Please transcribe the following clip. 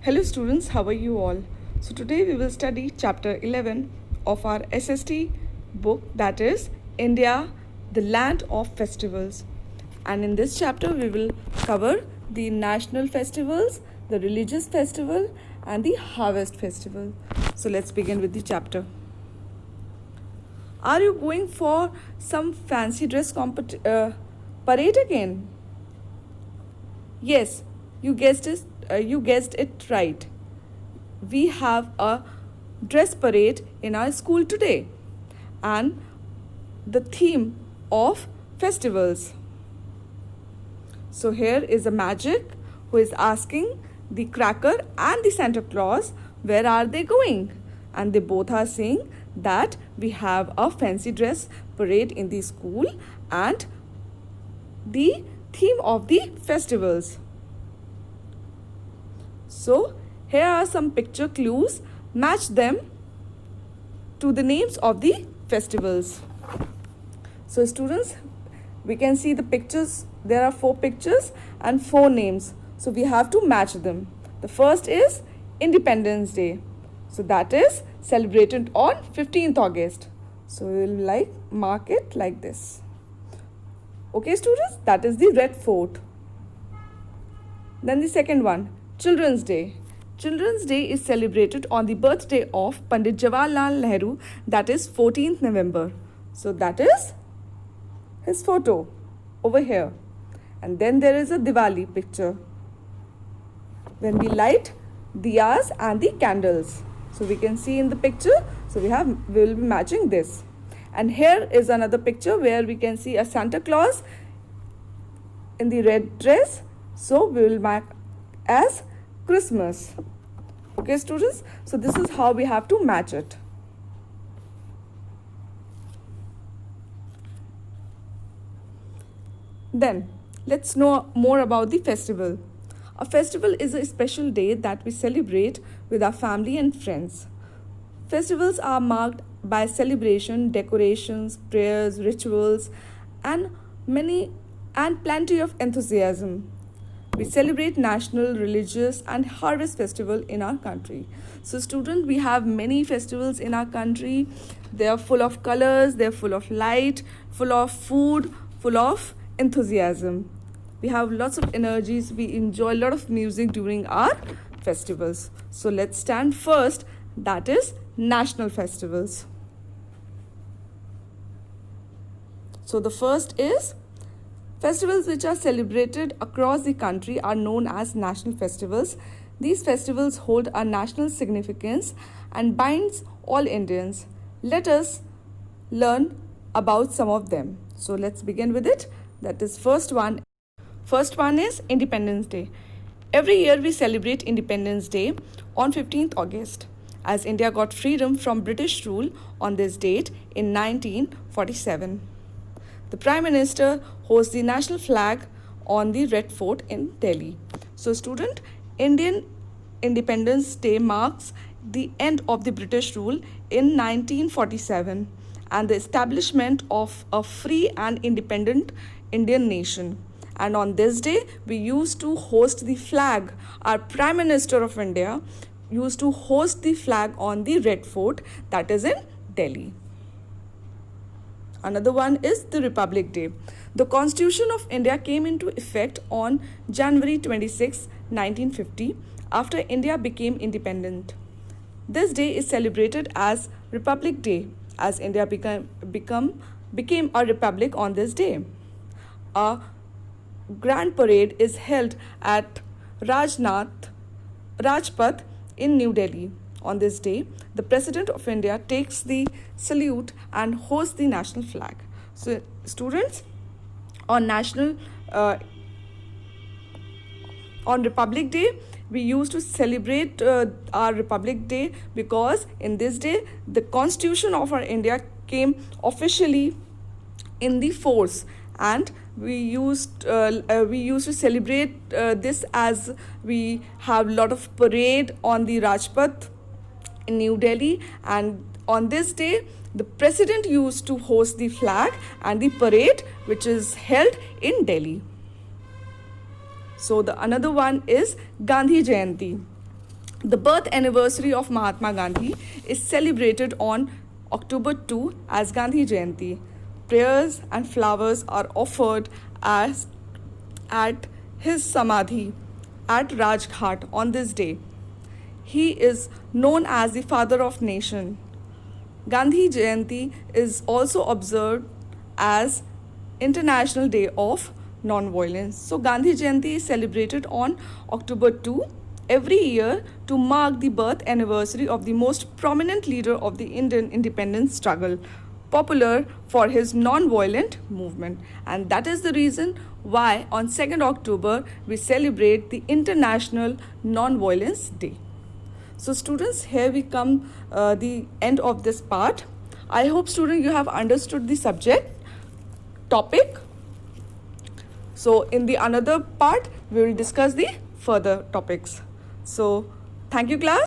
Hello students, how are you all? So today we will study chapter 11 of our SST book, that is India, the land of festivals. And in this chapter we will cover the national festivals, the religious festival and the harvest festival. So let's begin with the chapter. Are you going for some fancy dress parade again? Yes, you guessed it right. We have a dress parade in our school today, and the theme of festivals. So here is a magic who is asking the cracker and the Santa Claus where are they going, and they both are saying that we have a fancy dress parade in the school and the theme of the festivals. So here are some picture clues. Match them to the names of the festivals. So students, we can see the pictures. There are 4 pictures and 4 names. So we have to match them. The first is Independence Day. So that is celebrated on 15th August. So we will mark it like this. Okay students, that is the Red Fort. Then the second one, Children's Day. Children's Day is celebrated on the birthday of Pandit Jawaharlal Nehru, that is 14th November. So that is his photo over here. And then there is a Diwali picture when we light diyas and the candles. So we can see in the picture, so we will be matching this. And here is another picture where we can see a Santa Claus in the red dress. So we will mark as Christmas. Okay students, so this is how we have to match it. Then let's know more about the festival. A festival is a special day that we celebrate with our family and friends. Festivals are marked by celebration, decorations, prayers, rituals, and plenty of enthusiasm. We celebrate national, religious and harvest festival in our country. So students, we have many festivals in our country. They are full of colors, they are full of light, full of food, full of enthusiasm. We have lots of energies. We enjoy a lot of music during our festivals. So let's stand first, that is national festivals. So the first is festivals which are celebrated across the country are known as national festivals. These festivals hold a national significance and binds all Indians. Let us learn about some of them. So let's begin with it. That is first one. First one is Independence Day. Every year we celebrate Independence Day on 15th August as India got freedom from British rule on this date in 1947. The Prime Minister hoists the national flag on the Red Fort in Delhi. So student, Indian Independence Day marks the end of the British rule in 1947 and the establishment of a free and independent Indian nation. And on this day, we used to hoist the flag. Our Prime Minister of India used to hoist the flag on the Red Fort, that is in Delhi. Another one is the Republic Day. The Constitution of India came into effect on January 26, 1950, after India became independent. This day is celebrated as Republic Day, as India became a republic on this day. A grand parade is held at Rajpath in New Delhi. On this day, the President of India takes the salute and hoists the national flag. So, students, on Republic Day, we used to celebrate our Republic Day because in this day, the Constitution of our India came officially in the force, and we used to celebrate this as we have a lot of parade on the Rajpath in New Delhi, and on this day the president used to host the flag and the parade which is held in Delhi. So the another one is Gandhi Jayanti. The birth anniversary of Mahatma Gandhi is celebrated on October 2 as Gandhi Jayanti. Prayers and flowers are offered at his Samadhi at Rajghat on this day. He is known as the father of nation. Gandhi Jayanti is also observed as International Day of Non-Violence. So Gandhi Jayanti is celebrated on October 2 every year to mark the birth anniversary of the most prominent leader of the Indian independence struggle, popular for his non-violent movement. And that is the reason why on 2nd October we celebrate the International Non-Violence Day. So students, here we come the end of this part. I hope students you have understood the subject topic. So in the another part we will discuss the further topics. So thank you class.